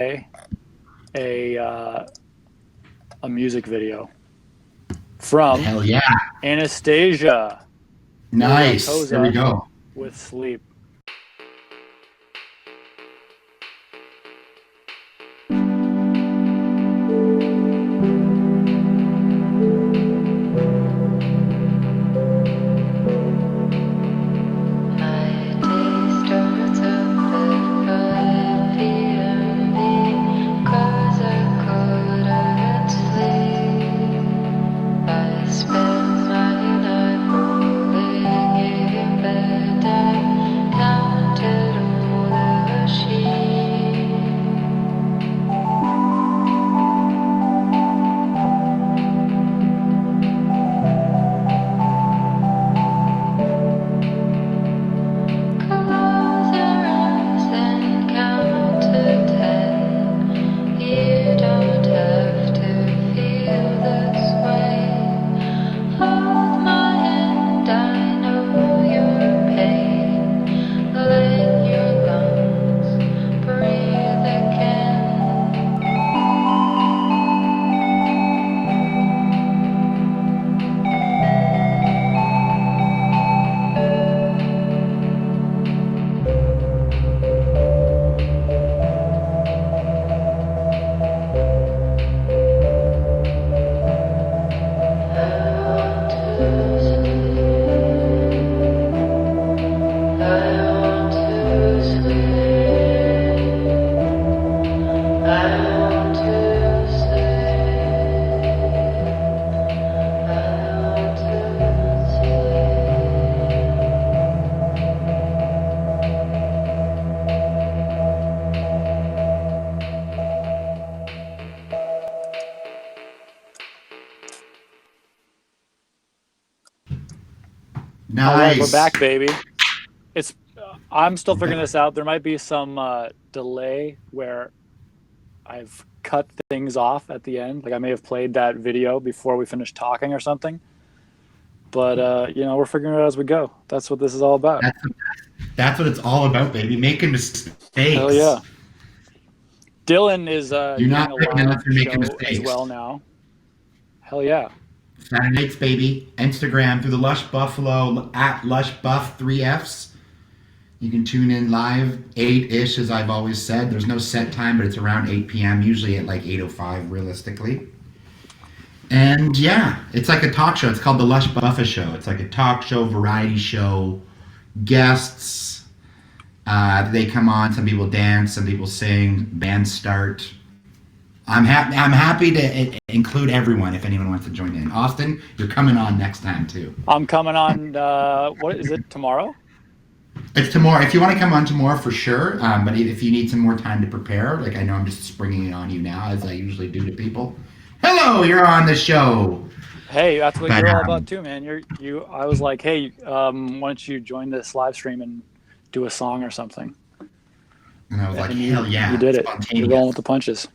a a music video from Hell yeah. Anastasia. Nice. There we Koza go. with Sleep. All right, we're back, baby. It's I'm still figuring this out. There might be some delay where I've cut things off at the end. Like I may have played that video before we finished talking or something. But you know, we're figuring it out as we go. That's what this is all about. That's what it's all about, baby. Making mistakes. Hell yeah. Dylan is you're not unless you're making mistakes as well now. Hell yeah. Saturday nights, baby. Instagram through the Lush Buffalo at Lush Buff 3Fs. You can tune in live 8-ish, as I've always said. There's no set time, but it's around 8 p.m. Usually at like 8:05, realistically. And yeah, it's like a talk show. It's called the Lush Buffa Show. It's like a talk show, variety show. Guests, they come on. Some people dance, some people sing. Bands start. I'm happy to include everyone if anyone wants to join in. Austin, you're coming on next time too. I'm coming on. What is it, tomorrow? It's tomorrow. If you want to come on tomorrow, for sure. But if you need some more time to prepare, like I know I'm just springing it on you now, as I usually do to people. Hello, you're on the show. Hey, that's what you're all about too, man. I was like, hey, why don't you join this live stream and do a song or something? And I was like, hell yeah. You did it. You're rolling with the punches.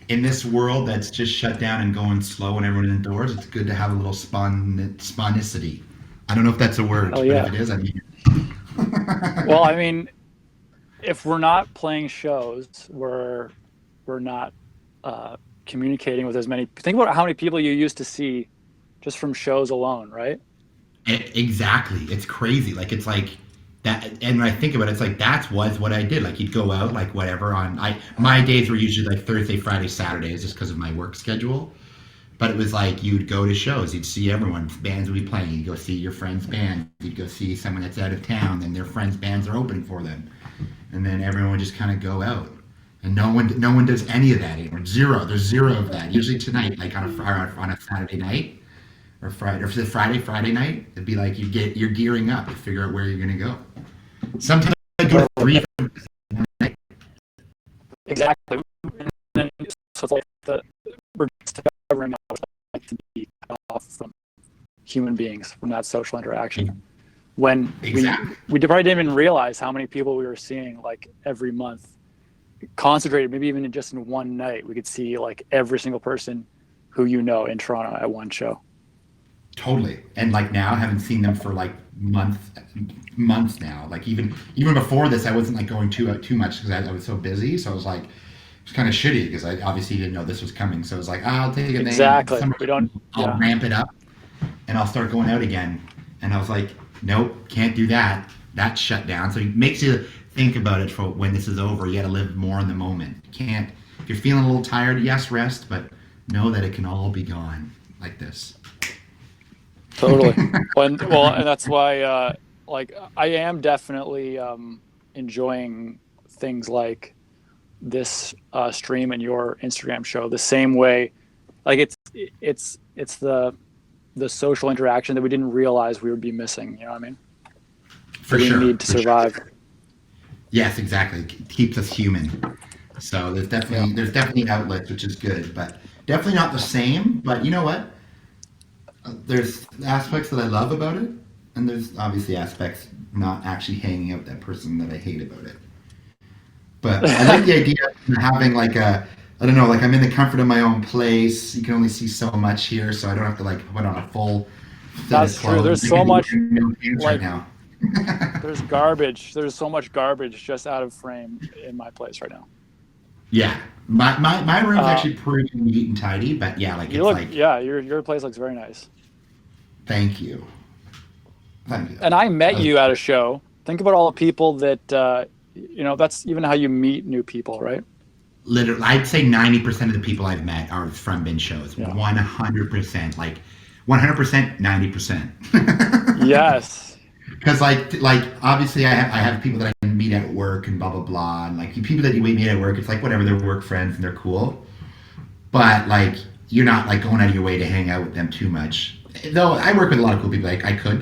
In this world that's just shut down and going slow and everyone indoors, it's good to have a little sponicity. I don't know if that's a word, but if it is, I mean it. Well, I mean, if we're not playing shows, we're not communicating with as many. Think about how many people you used to see just from shows alone, right? Exactly. It's crazy. Like it's like that. And when I think about it, it's like that was what I did. Like you'd go out, like whatever. My days were usually like Thursday, Friday, Saturdays, just because of my work schedule. But it was like you'd go to shows, you'd see everyone, bands would be playing, you'd go see your friend's band, you'd go see someone that's out of town, and their friends' bands are opening for them, and then everyone would just kind of go out, and no one does any of that anymore. There's zero of that. Usually tonight, like on a Saturday night, or Friday night, it'd be like you're gearing up to figure out where you're gonna go. Sometimes I go 3 night. Exactly. And then, so it's like we're discovering now what it's like to be cut off from human beings, from that social interaction. When we probably didn't even realize how many people we were seeing like every month, concentrated, maybe even just in one night, we could see like every single person who you know in Toronto at one show. Totally. And like now, I haven't seen them for like months now. Like even before this, I wasn't like going too much because I was so busy. So I was like, It's kind of shitty because I obviously didn't know this was coming. So I was like, I'll take a name. Exactly. We don't. I'll Yeah. ramp it up and I'll start going out again. And I was like, nope, can't do that. That's shut down. So it makes you think about it for when this is over. You got to live more in the moment. You can't, if you're feeling a little tired, yes, rest, but know that it can all be gone like this. Totally. And that's why, like, I am definitely enjoying things like this stream and your Instagram show the same way. Like, it's the social interaction that we didn't realize we would be missing. You know what I mean? For we sure. need to survive. Sure. Yes, exactly. It keeps us human. So there's definitely outlets, which is good, but definitely not the same. But you know what? There's aspects that I love about it, and there's obviously aspects not actually hanging out with that person that I hate about it. But I like the idea of having like I don't know, like I'm in the comfort of my own place. You can only see so much here, so I don't have to like put on a full. That's true. There's so much right now. There's garbage. There's so much garbage just out of frame in my place right now. Yeah, my room's actually pretty neat and tidy, but yeah, like your place looks very nice. Thank you. Thank you. And I met you at a show. Think about all the people that that's even how you meet new people, right? Literally, I'd say 90% of the people I've met are from bin shows. Yeah. 100%, like 100%, 90%. Yes. Because like obviously I have people that I meet at work and blah blah blah, and like people that you meet at work, it's like whatever, they're work friends and they're cool, but like you're not like going out of your way to hang out with them too much. Though I work with a lot of cool people, like I could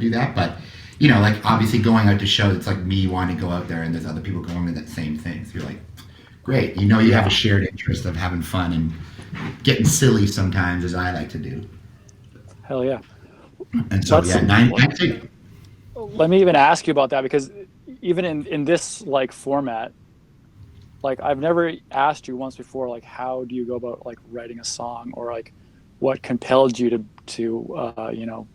do that, but you know, like obviously going out to shows, it's like me wanting to go out there and there's other people going to that same thing. So you're like, great, you know, you have a shared interest of having fun and getting silly sometimes, as I like to do. Hell yeah. And so let me even ask you about that, because even in this like format, like I've never asked you once before, like how do you go about like writing a song, or like what compelled you to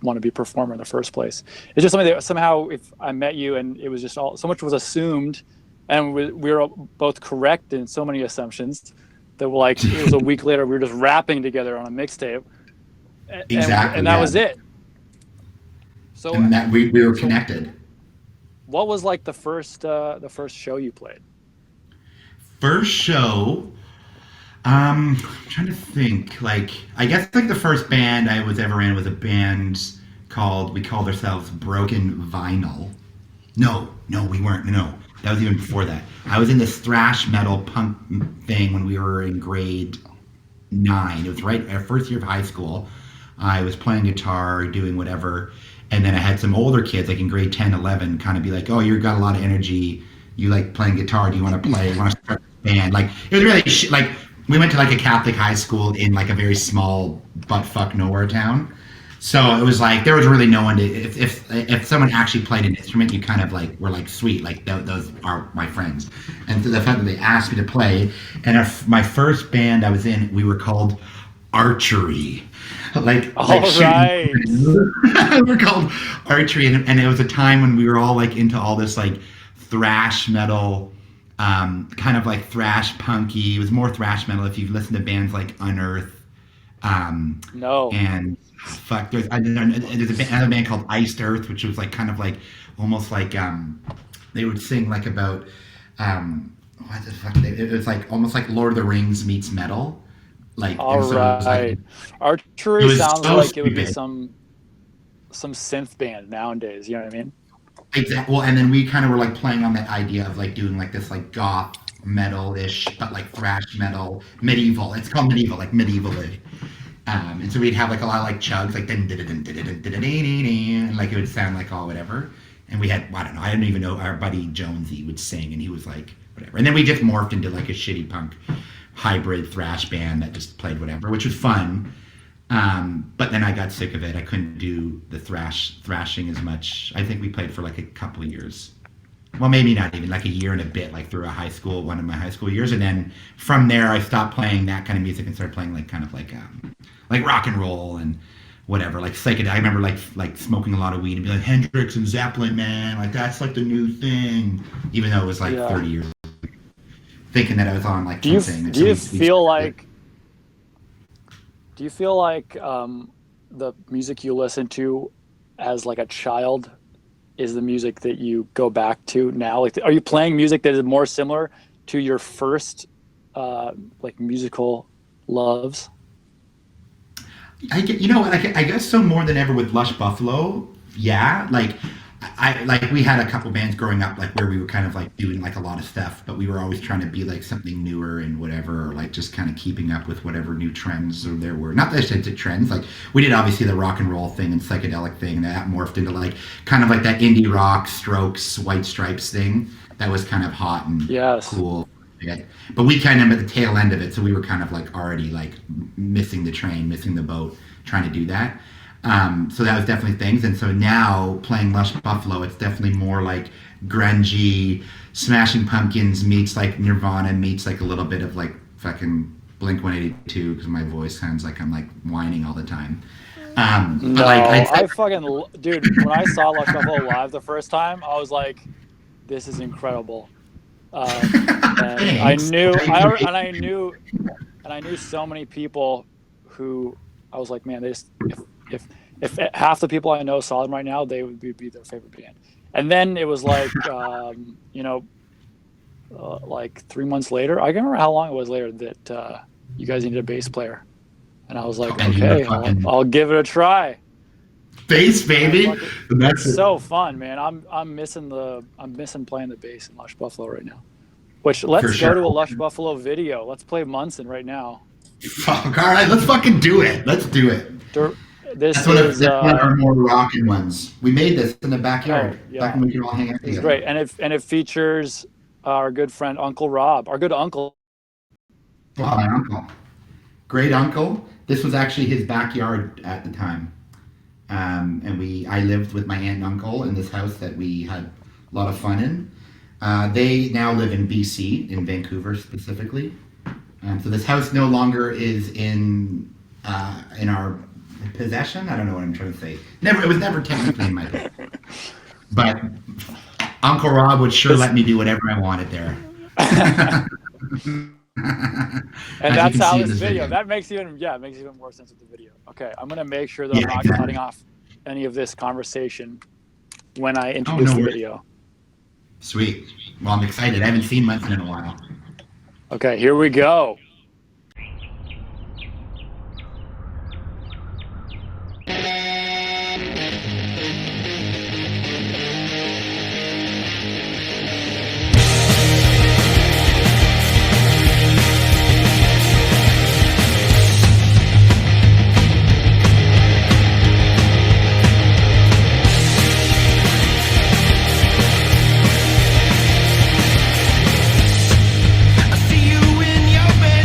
want to be a performer in the first place. It's just something that somehow, if I met you and it was just so much was assumed, and we were both correct in so many assumptions, that like it was a week later we were just rapping together on a mixtape. Exactly. And that was it. So and that we were connected. What was like the first show you played? First show, I'm trying to think. Like, I guess like the first band I was ever in was a band we called ourselves Broken Vinyl. No, we weren't. No, that was even before that. I was in this thrash metal punk thing when we were in grade 9. It was right our first year of high school. I was playing guitar, doing whatever. And then I had some older kids, like in grade 10, 11, kind of be like, oh, you've got a lot of energy. You like playing guitar. Do you want to play? You want to start a band? Like, it was really like, we went to like a Catholic high school in like a very small butt-fuck nowhere town. So it was like, there was really no one to, if someone actually played an instrument, you kind of like, were like, sweet, like those are my friends. And so the fact that they asked me to play, and my first band I was in, we were called Archery. Like right. We're called Archery, and it was a time when we were all like into all this like thrash metal, kind of like thrash punky. It was more thrash metal if you've listened to bands like Unearth. No. And fuck, there's another band called Iced Earth, which was like kind of like almost like they would sing like about what the fuck? It was like almost like Lord of the Rings meets metal. Like, all right. Like, Archery sounds so like stupid. It would be some synth band nowadays. You know what I mean? Exactly. Well, and then we kind of were like playing on that idea of like doing like this like goth metal-ish, but like thrash metal, medieval. It's called medieval, like medieval-y. And so we'd have like a lot of like chugs, like and like it would sound like all whatever. And we had, I don't know, I didn't even know, our buddy Jonesy would sing, and he was like whatever. And then we just morphed into like a shitty punk hybrid thrash band that just played whatever, which was fun. But then I got sick of it. I couldn't do the thrashing as much. I think we played for like a couple of years. Well, maybe not even, like a year and a bit, like through one of my high school years. And then from there, I stopped playing that kind of music and started playing like kind of like rock and roll and whatever, like psychedelic. I remember like smoking a lot of weed and be like, Hendrix and Zeppelin, man, like that's like the new thing, even though it was like 30 years. thinking that I was on like Do you something. do you feel like the music you listen to as like a child is the music that you go back to now? Like, are you playing music that is more similar to your first like musical loves? I get, you know what, I guess so more than ever with Lush Buffalo. Yeah, like we had a couple bands growing up like where we were kind of like doing like a lot of stuff, but we were always trying to be like something newer and whatever, or like just kind of keeping up with whatever new trends or there were. Not that I said trends, like we did obviously the rock and roll thing and psychedelic thing, and that morphed into like kind of like that indie rock, Strokes, White Stripes thing that was kind of hot and cool. Yeah. But we kind of at the tail end of it, so we were kind of like already like missing the train, missing the boat, trying to do that. So that was definitely things. And so now playing Lush Buffalo, it's definitely more like grungy, Smashing Pumpkins meets like Nirvana meets like a little bit of like fucking Blink 182 because my voice sounds like I'm like whining all the time. No, but like, I fucking dude. When I saw Lush Buffalo live the first time, I was like, "This is incredible." And I knew so many people who I was like, man, if half the people I know saw them right now, they would be their favorite band. And then it was like, like 3 months later, I can't remember how long it was later that you guys needed a bass player, and I was like, okay, I'll give it a try. Bass, baby. It's so fun, man. I'm missing playing the bass in Lush Buffalo right now. Let's go to a Lush Buffalo video. Let's play Munson right now. Fuck, all right, let's fucking do it. Let's do it. That's one of our more rocking ones. We made this in the backyard. Back when we could all hang out together. It's great, and it features our good friend Uncle Rob, our good uncle. Oh, my uncle. Great uncle. This was actually his backyard at the time. And I lived with my aunt and uncle in this house that we had a lot of fun in. They now live in BC, in Vancouver specifically. So this house no longer is in our possession. I don't know what I'm trying to say. It was never technically in my possession. But Uncle Rob would sure let me do whatever I wanted there. And that's how this video. That makes even more sense with the video. Okay, I'm gonna make sure that I'm not cutting off any of this conversation when I introduce the video. Sweet. Well, I'm excited. I haven't seen Munson in a while. Okay, here we go. I see you in your bed.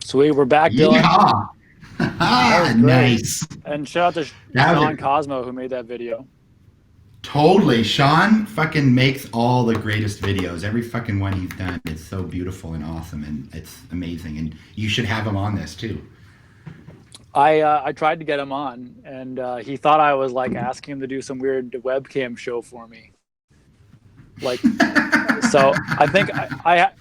Sweet, we're back, Dylan. Yeah. That was great. Nice. And shout out to That was Sean Cosmo who made that video. Totally. Sean fucking makes all the greatest videos. Every fucking one he's done is so beautiful and awesome, and it's amazing. And you should have him on this too. I tried to get him on, and he thought I was like asking him to do some weird webcam show for me. Like, so I think I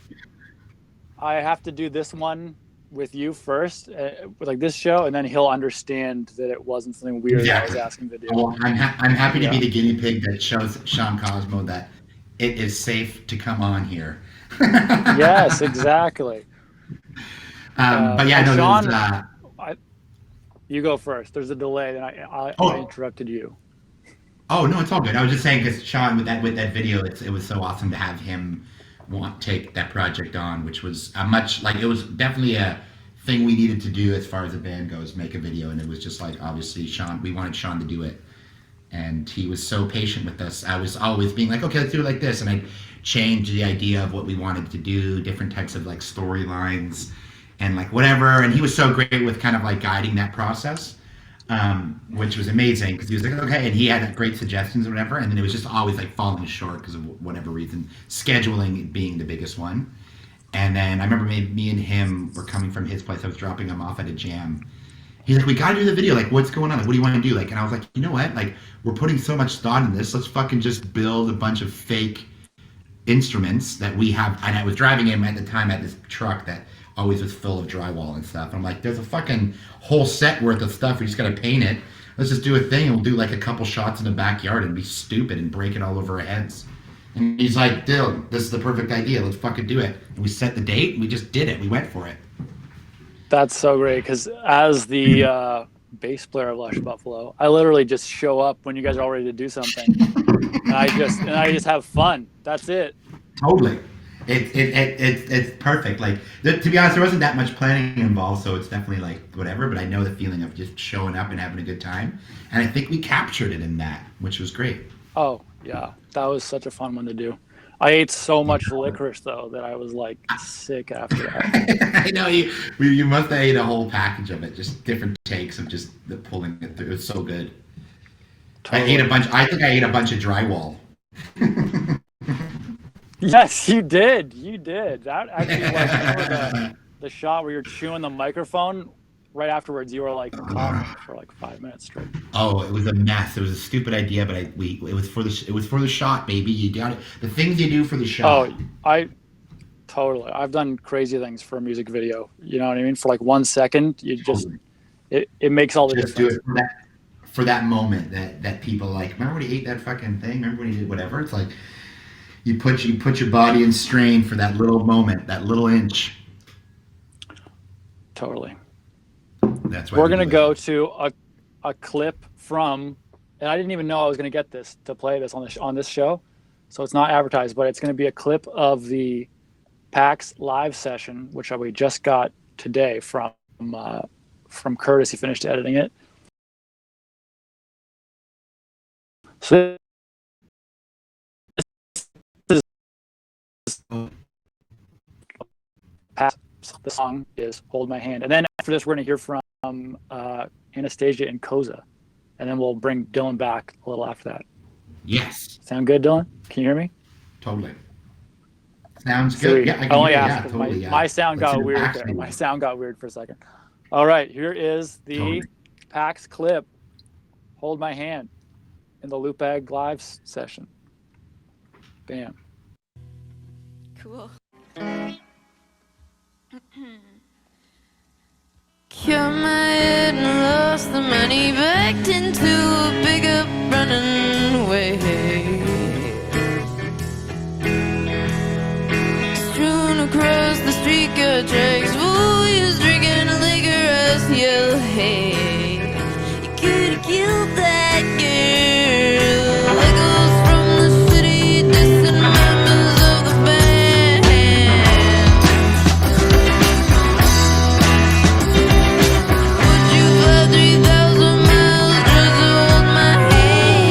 have to do this one with you first, like this show, and then he'll understand that it wasn't something weird I was asking to do. Well, I'm happy to be the guinea pig that shows Sean Cosmo that it is safe to come on here. Yes, exactly. But yeah, no, Sean, you go first. There's a delay, and I interrupted you. Oh no, it's all good. I was just saying because Sean, with that video, it was so awesome to have him take that project on, which was it was definitely a thing we needed to do as far as the band goes, make a video, and it was just like obviously we wanted Sean to do it, and he was so patient with us. I was always being like, okay, let's do it like this, and I changed the idea of what we wanted to do, different types of like storylines, and like whatever, and he was so great with kind of like guiding that process. Which was amazing because he was like, okay, and he had great suggestions or whatever, and then it was just always like falling short because of whatever reason, scheduling being the biggest one. And then I remember me and him were coming from his place. I was dropping him off at a jam. He's like, we gotta do the video. Like, what's going on? Like, what do you want to do? Like, and I was like, you know what? Like, we're putting so much thought in this. Let's fucking just build a bunch of fake instruments that we have. And I was driving him at the time at this truck that always was full of drywall and stuff. I'm like, there's a fucking whole set worth of stuff. We just gotta paint it. Let's just do a thing, and we'll do like a couple shots in the backyard and be stupid and break it all over our heads. And he's like, Dylan, this is the perfect idea. Let's fucking do it. And we set the date. And we just did it. We went for it. That's so great because as the bass player of Lush Buffalo, I literally just show up when you guys are all ready to do something, and I just have fun. That's it. Totally. It's perfect. Like, to be honest, there wasn't that much planning involved, so it's definitely like whatever, but I know the feeling of just showing up and having a good time, and I think we captured it in that, which was great. Oh yeah, that was such a fun one to do. I ate so much licorice though that I was like sick after that. I know you must have ate a whole package of it, just different takes of just pulling it through. It was so good. Totally. I think I ate a bunch of drywall. Yes, you did. You did. That actually was the shot where you're chewing the microphone. Right afterwards, you were like coughing for like 5 minutes straight. Oh, it was a mess. It was a stupid idea, but it was for the shot, baby. You got it. The things you do for the shot. Oh, I've done crazy things for a music video. You know what I mean? For like 1 second, you just it makes all the difference. Just do it for that moment that people like. Remember when he ate that fucking thing? Remember when he did whatever? It's like. You put your body in strain for that little moment, that little inch. Totally. That's why we're gonna go to a clip from, and I didn't even know I was gonna get this to play this on this show, so it's not advertised, but it's gonna be a clip of the PAX live session, which we just got today from Curtis. He finished editing it. So. The song is "Hold My Hand," and then after this, we're going to hear from Anastasia and Koza, and then we'll bring Dylan back a little after that. Yes. Sound good, Dylan? Can you hear me? Totally. Sounds good. Yeah, I only hear asked. Totally, my sound got weird there. My sound got weird for a second. All right, here is the PAX clip. "Hold My Hand" in the Lootbag live session. Bam. Cool. Cured my head and lost the money, backed into a bigger running away. Strewn across the street got tracks, boys drinking liquor as yellow hay. You could have killed that girl. Echoes from the city, distant members of the band. Would you fly 3,000 miles just to hold my hand?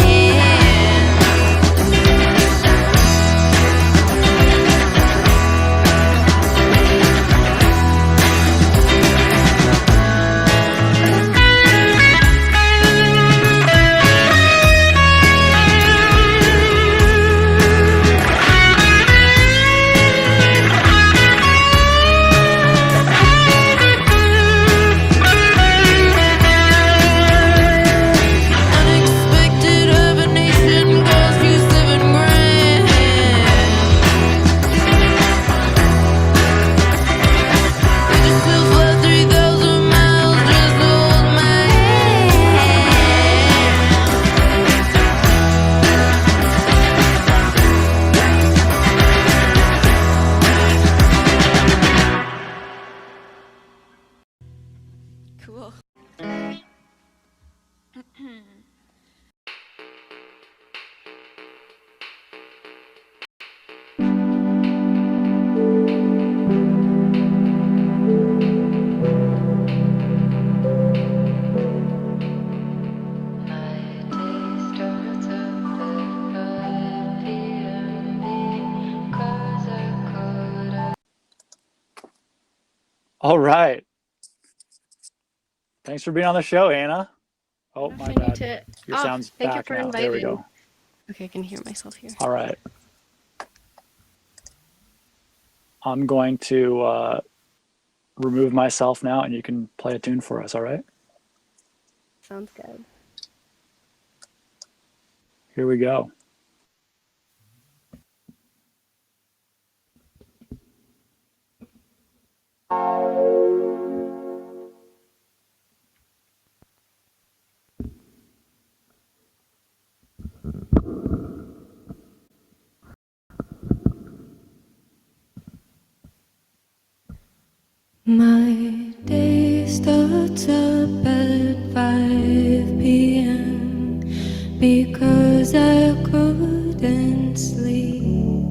All right. Thanks for being on the show, Anna. Oh, my I need bad. to. Your Oh, sound's thank you back for now. There we inviting. go. Okay, I can hear myself here. All right. I'm going to remove myself now, and you can play a tune for us, all right? Sounds good. Here we go. My day starts up at 5 p.m. because I couldn't sleep.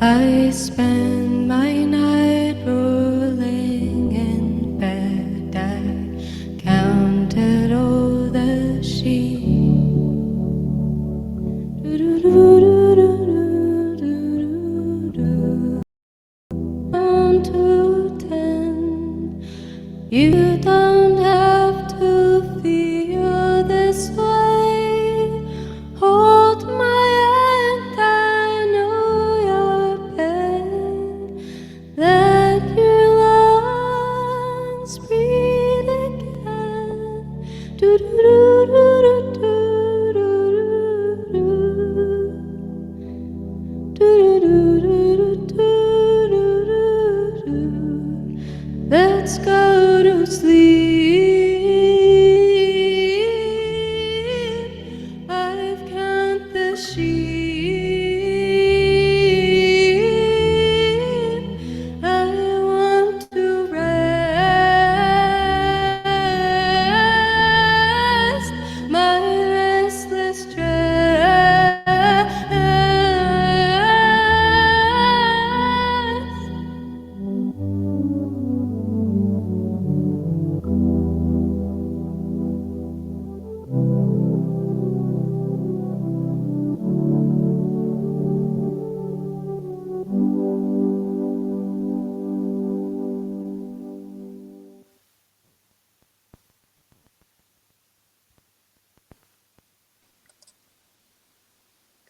I spend my night rolling in bed. I counted all the sheep. To 10. You don't have to feel this way. Hold my hand, I know you're bad. Let your lungs breathe again. Do do do do do do do do do do do do. Let's go to sleep. I've counted the sheep. I want to rest my restless stress.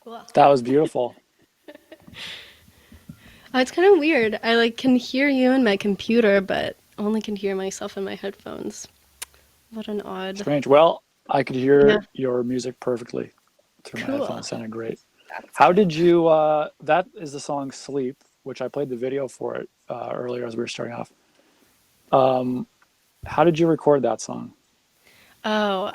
Cool. That was beautiful. Oh, it's kind of weird. I like can hear you in my computer, but only can hear myself in my headphones. What an odd. Strange. Well, I could hear Yeah. your music perfectly through my Cool. headphones. It sounded great. That's How good. did you, that is the song Sleep, which I played the video for it earlier as we were starting off. How did you record that song? Oh,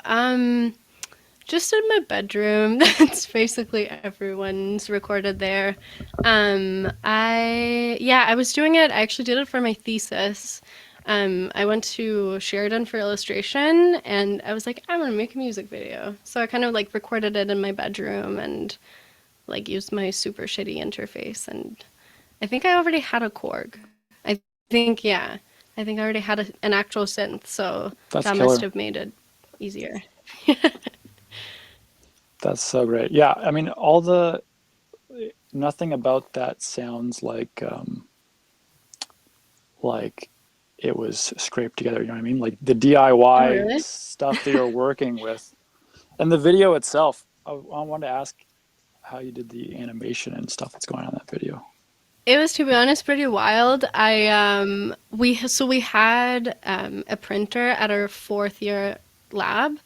just in my bedroom. That's basically everyone's recorded there. I was doing it. I actually did it for my thesis. I went to Sheridan for illustration, and I was like, I want to make a music video. So I kind of like recorded it in my bedroom and like used my super shitty interface. And I think I already had a Korg. I think, yeah, I think I already had an actual synth, so That's that killer. must have made it easier. That's so great. Yeah, I mean, nothing about that sounds like it was scraped together. You know what I mean? Like the Oh, DIY really? stuff that you're working with, and the video itself. I wanted to ask how you did the animation and stuff that's going on in that video. It was, to be honest, pretty wild. We had a printer at our fourth year lab,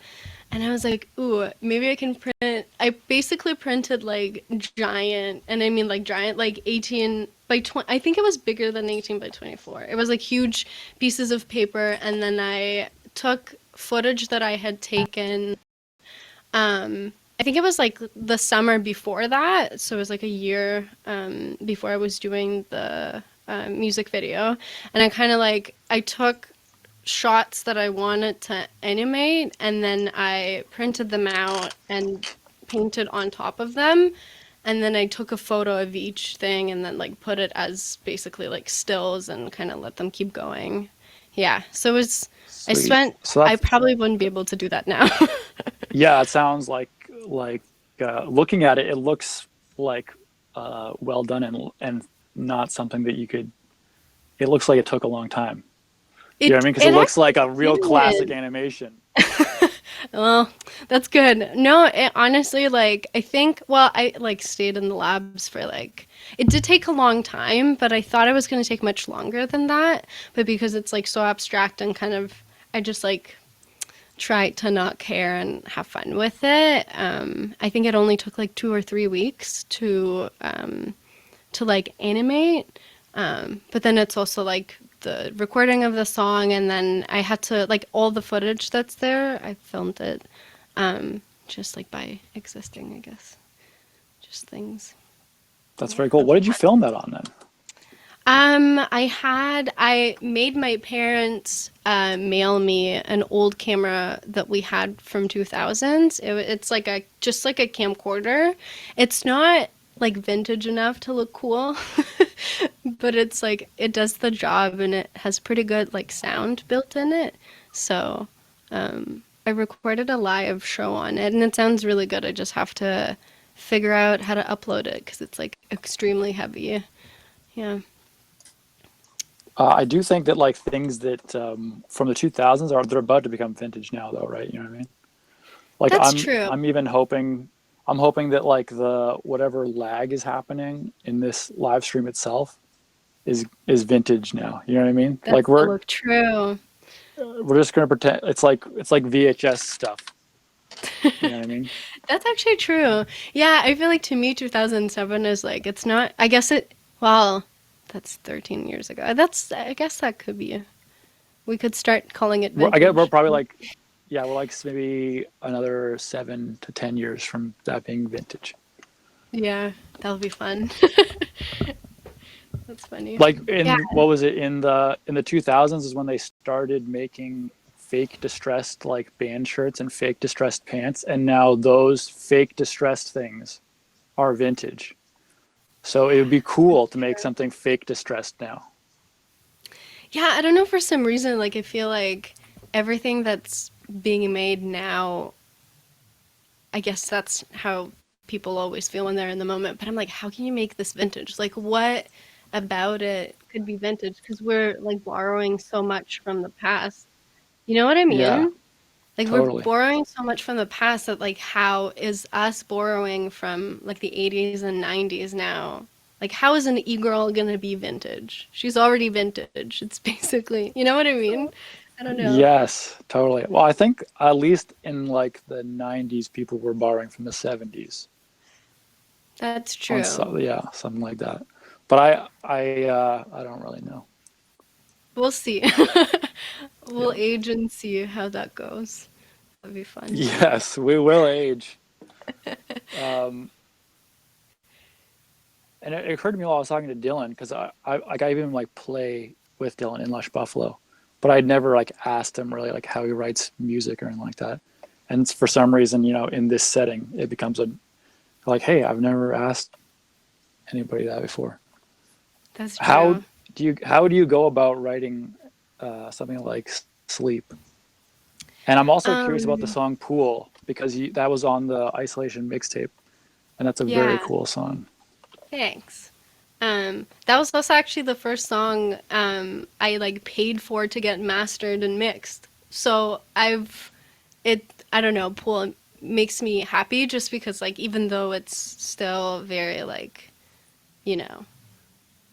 and I was like, ooh, maybe I can print. I basically printed like giant, and I mean like giant, like 18 by 20. I think it was bigger than 18 by 24. It was like huge pieces of paper, and then I took footage that I had taken. I think it was like the summer before that, so it was like a year before I was doing the music video, and I took shots that I wanted to animate, and then I printed them out and painted on top of them, and then I took a photo of each thing and then like put it as basically like stills and kind of let them keep going. Yeah, so it was. Sweet. So I that's probably wouldn't be able to do that now. yeah. It sounds like looking at it, it looks like well done and not something that you could it looks like it took a long time. You know what I It mean? Because it it looks like a actually real classic did. animation. Well, that's good. No, it, honestly, like I think, well, I like stayed in the labs for like it did take a long time, but I thought it was going to take much longer than that. But because it's like so abstract and kind of, I just like try to not care and have fun with it. I think it only took like 2 or 3 weeks to like animate. But then it's also like the recording of the song, and then I had to like all the footage that's there. I filmed it, just like by existing, I guess, just things. That's Yeah, very cool. that's What did you film that on then? I made my parents mail me an old camera that we had from 2000s. It's like a just like a camcorder. It's not like vintage enough to look cool, but it's like it does the job and it has pretty good like sound built in it. So I recorded a live show on it and it sounds really good. I just have to figure out how to upload it because it's like extremely heavy. Yeah. I do think that like things that from the 2000s are they're about to become vintage now, though, right? You know what I mean? Like That's true. I'm even hoping I'm hoping that like the whatever lag is happening in this live stream itself is vintage now. You know what I mean? That's Like so true. we're just gonna pretend it's like VHS stuff. You know what I mean? That's actually true. Yeah, I feel like to me 2007 is like it's not I guess it well, that's 13 years ago. That's I guess that could be we could start calling it I guess we're vintage. probably like yeah, we're like maybe another 7 to 10 years from that being vintage. Yeah, that'll be fun. That's funny. Like Yeah, in what was it in the 2000s is when they started making fake distressed like band shirts and fake distressed pants, and now those fake distressed things are vintage. So it would be cool to make something fake distressed now. yeah, I don't know for some reason like I feel like everything that's being made now, I guess that's how people always feel when they're in the moment, but I'm like how can you make this vintage? Like what about it could be vintage because we're like borrowing so much from the past. You know what I Yeah, mean? Like we're totally. borrowing so much from the past that like how is us borrowing from like the 80s and 90s now? Like how is an e-girl gonna be vintage? She's already vintage. It's basically, you know what I mean? I don't know. Yes, totally. Well, I think at least in like the 90s, people were borrowing from the 70s That's on true. so yeah, something like that. But I don't really know. We'll see. Yeah. We'll age and see how that goes. That'd be fun. Yes, we will age. Um, and it occurred to me while I was talking to Dylan because I even like play with Dylan in Lush Buffalo, but I'd never like asked him really like how he writes music or anything like that. And for some reason, you know, in this setting, it becomes a like, hey, I've never asked anybody that before. That's How true. how do you go about writing something like Sleep? And I'm also curious about the Um, song Pool because that was on the Isolation mixtape, and that's a very yeah, cool song. thanks. That was also actually the first song I like paid for to get mastered and mixed. So I've it I don't know, Pool makes me happy just because like even though it's still very like, you know,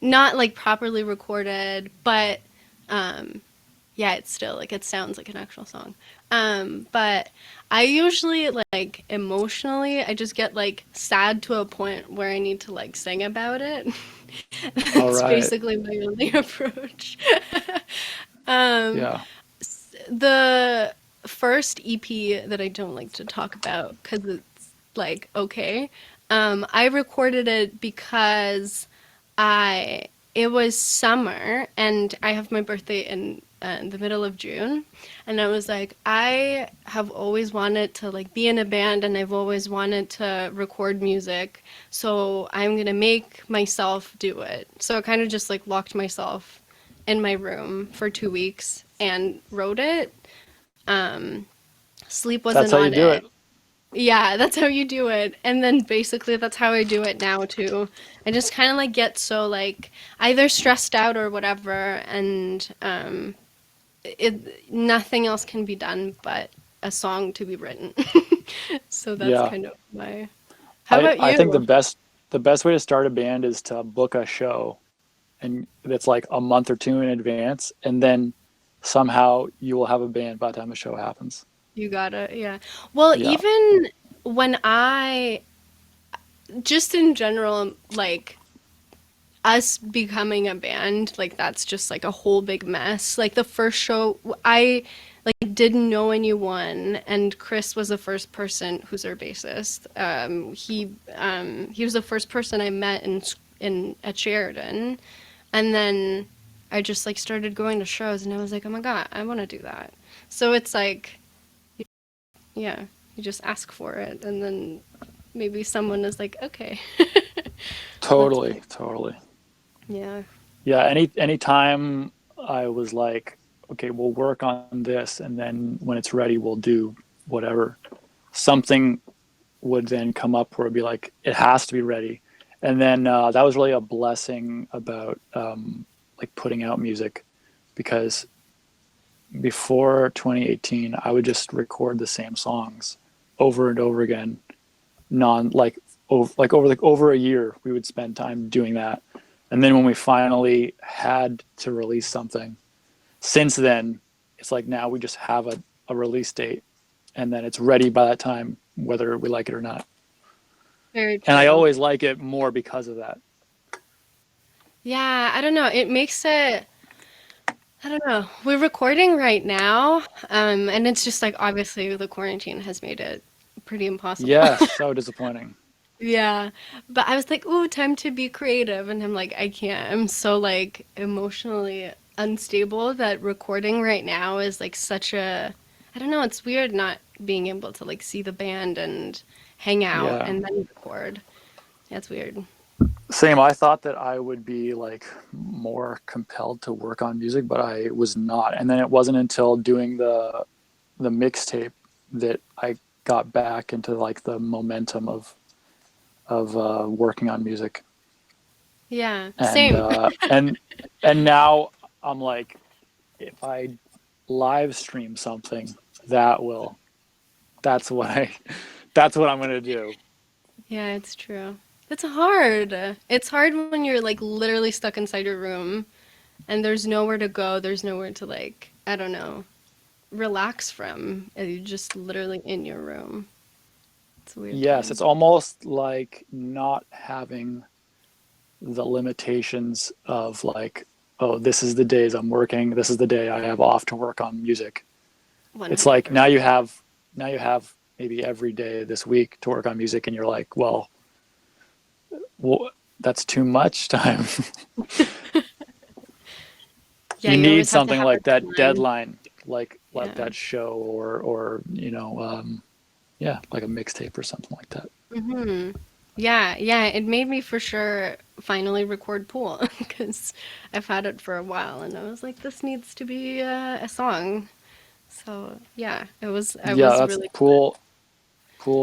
not like properly recorded, but um yeah, it's still like it sounds like an actual song. But I usually like emotionally, I just get like sad to a point where I need to like sing about it. All That's right. basically my only approach. um, Yeah. the first EP that I don't like to talk about because it's like okay. I recorded it because I it was summer and I have my birthday in the middle of June, and I was like I have always wanted to like be in a band and I've always wanted to record music, so I'm gonna make myself do it. So I kind of just like locked myself in my room for 2 weeks and wrote it. Sleep That's wasn't how you on do it. it. Yeah, that's how you do it. And then basically that's how I do it now too. I just kind of like get so like either stressed out or whatever, and nothing else can be done but a song to be written. So that's Yeah. kind of my. How about I think you? the best way to start a band is to book a show, and it's like a month or two in advance, and then somehow you will have a band by the time the show happens. You gotta, yeah. Well, Yeah. even when I, just in general, like us becoming a band, like that's just like a whole big mess. Like the first show, I like didn't know anyone, and Chris was the first person who's our bassist. He was the first person I met in at Sheridan, and then I just like started going to shows, and I was like, oh my god, I want to do that. So it's like, yeah, you just ask for it, and then maybe someone is like, okay, let's Totally, play. totally. Yeah. Yeah, any time I was like, okay, we'll work on this, and then when it's ready, we'll do whatever. Something would then come up where it'd be like, it has to be ready. And then that was really a blessing about like putting out music, because before 2018, I would just record the same songs over and over again, non like over a year. We would spend time doing that, and then when we finally had to release something, since then, it's like now we just have a release date, and then it's ready by that time, whether we like it or not. Very And I true. always like it more because of that. Yeah, I don't know. It makes it, I don't know. We're recording right now, and it's just like obviously the quarantine has made it pretty impossible. Yes, so disappointing. Yeah, but I was like, ooh, time to be creative, and I'm like, I can't. I'm so like emotionally unstable that recording right now is like such a, I don't know. It's weird not being able to like see the band and hang out Yeah. and then record. That's weird. Same. I thought that I would be like more compelled to work on music, but I was not. And then it wasn't until doing the mixtape that I got back into like the momentum of working on music. Yeah, And same. and now I'm like, if I live stream something, that will that's what I that's what I'm gonna do. Yeah, it's true. It's hard. It's hard when you're like literally stuck inside your room and there's nowhere to go. There's nowhere to like, I don't know, relax from. And you're just literally in your room. It's a weird Yes, time. it's almost like not having the limitations of like, oh, this is the days I'm working, this is the day I have off to work on music. It's like 100%. now you have maybe every day this week to work on music, and you're like, well, that's too much time. Yeah, You you need always have to something have a like that deadline. deadline, like Yeah. that show, or yeah, like a mixtape or something like that. Hmm. Yeah, yeah, it made me for sure finally record Pool because I've had it for a while and I was like, this needs to be a song. So yeah, I Yeah, was that's really Pool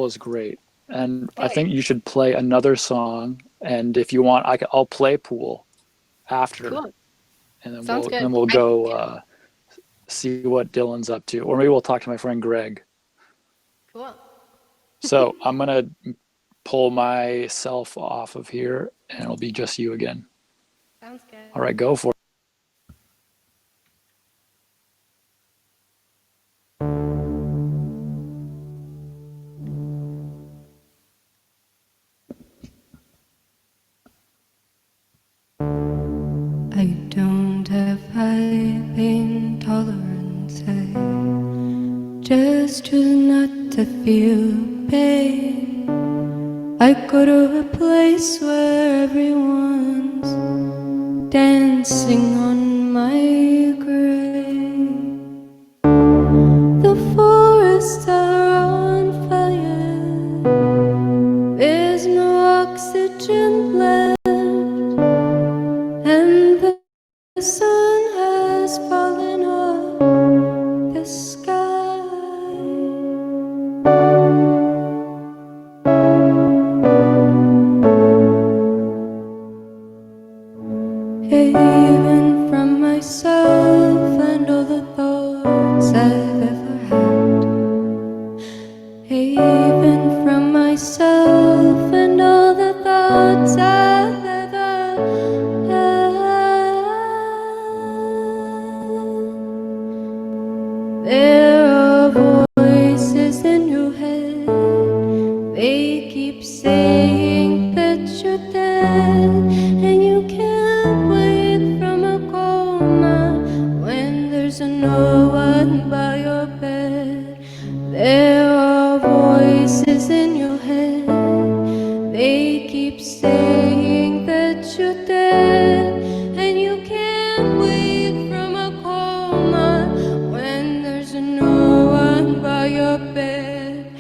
is great, and I think glad. you should play another song. And if you want, I'll play Pool after, Cool. and Sounds then good. we'll go see what Dylan's up to, or maybe we'll talk to my friend Greg. Cool. So I'm gonna pull myself off of here, and it'll be just you again. Sounds good. All right, go for it. I don't have high pain tolerance. I just choose not to feel pain. I go to a place where everyone's dancing on my grave. The forests are on fire. There's no oxygen left. And the sun has fallen off the sky. Haven from myself and all the thoughts I've ever had. Haven from myself and all the thoughts I've ever had. There are voices in your head, they keep saying that you're dead, and you can't wake from a coma when there's no one by your bed. There are voices in your head, they keep saying that you're dead, and you can't wake from a coma when there's no one by your bed.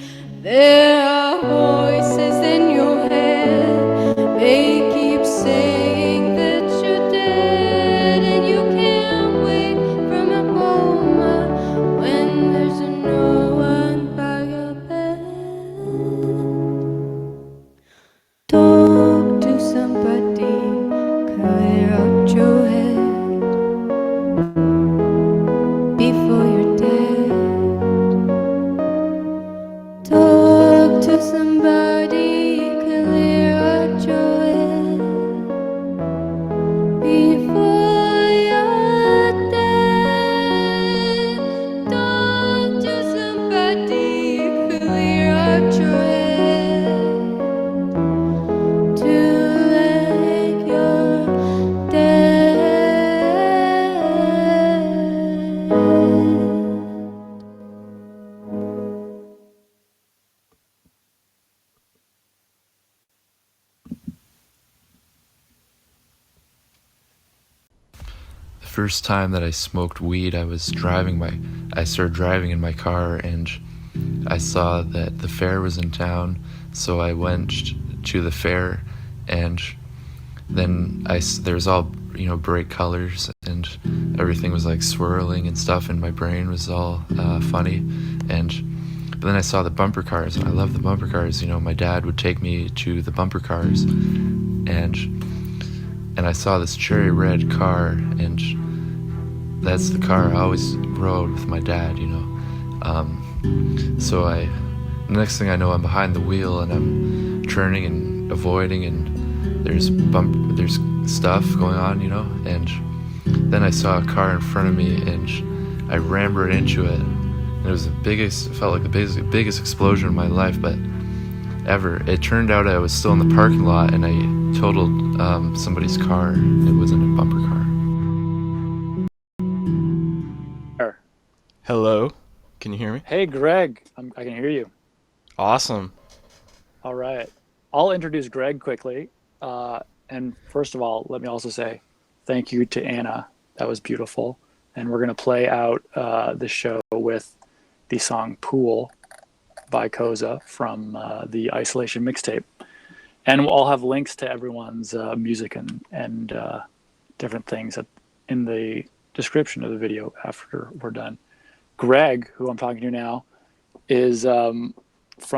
There are voices in your head, they keep saying that you're dead, and you can't wake from a coma when there's no one by your bed. Talk to somebody, clear out your head before you're dead. Talk to somebody, clear out your head before you're dead. Talk to somebody, clear out your head to let you're dead. The first time that I smoked weed, I started driving in my car, and I saw that the fair was in town, so I went to the fair, and then there was all, bright colors, and everything was like swirling and stuff, and my brain was all funny, but then I saw the bumper cars, and I love the bumper cars. My dad would take me to the bumper cars, and I saw this cherry red car, and that's the car I always rode with my dad, So the next thing I know, I'm behind the wheel, and I'm turning and avoiding, and there's stuff going on, and then I saw a car in front of me, and I rammed right into it, and it was felt like the biggest explosion of my life, but ever. It turned out I was still in the parking lot, and I totaled somebody's car. It wasn't a bumper car. Hello, can you hear me? Hey, Greg, I can hear you. Awesome. All right. I'll introduce Greg quickly. And first of all, let me also say thank you to Anna. That was beautiful. And we're going to play out the show with the song Pool by Koza from the Isolation Mixtape. And we'll all have links to everyone's music and different things in the description of the video after we're done. Greg, who I'm talking to now, is from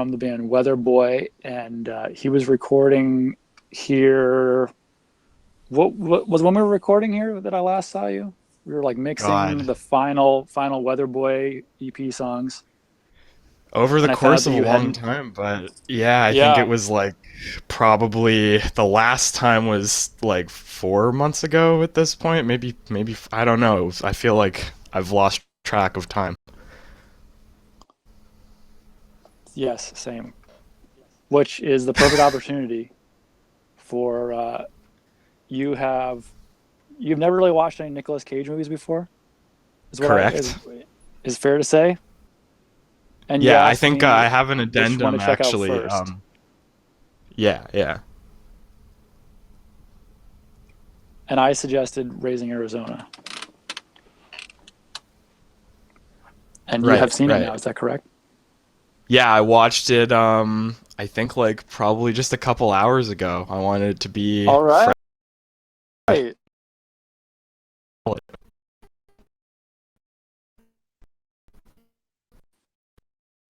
the band Weather Boy, and he was recording here. What was when we were recording here that I last saw you? We were like mixing the final Weather Boy EP songs. Over the course of a long time, but I think it was like probably the last time was like 4 months ago at this point. Maybe I don't know. I feel like I've lost track of time. Yes, same. Which is the perfect opportunity for you've never really watched any Nicolas Cage movies before? Correct. Is fair to say? And yeah, I think I have an addendum actually. Yeah. And I suggested Raising Arizona. And you have seen it now, is that correct? Yeah, I watched it I think like probably just a couple hours ago. I wanted it to be all right.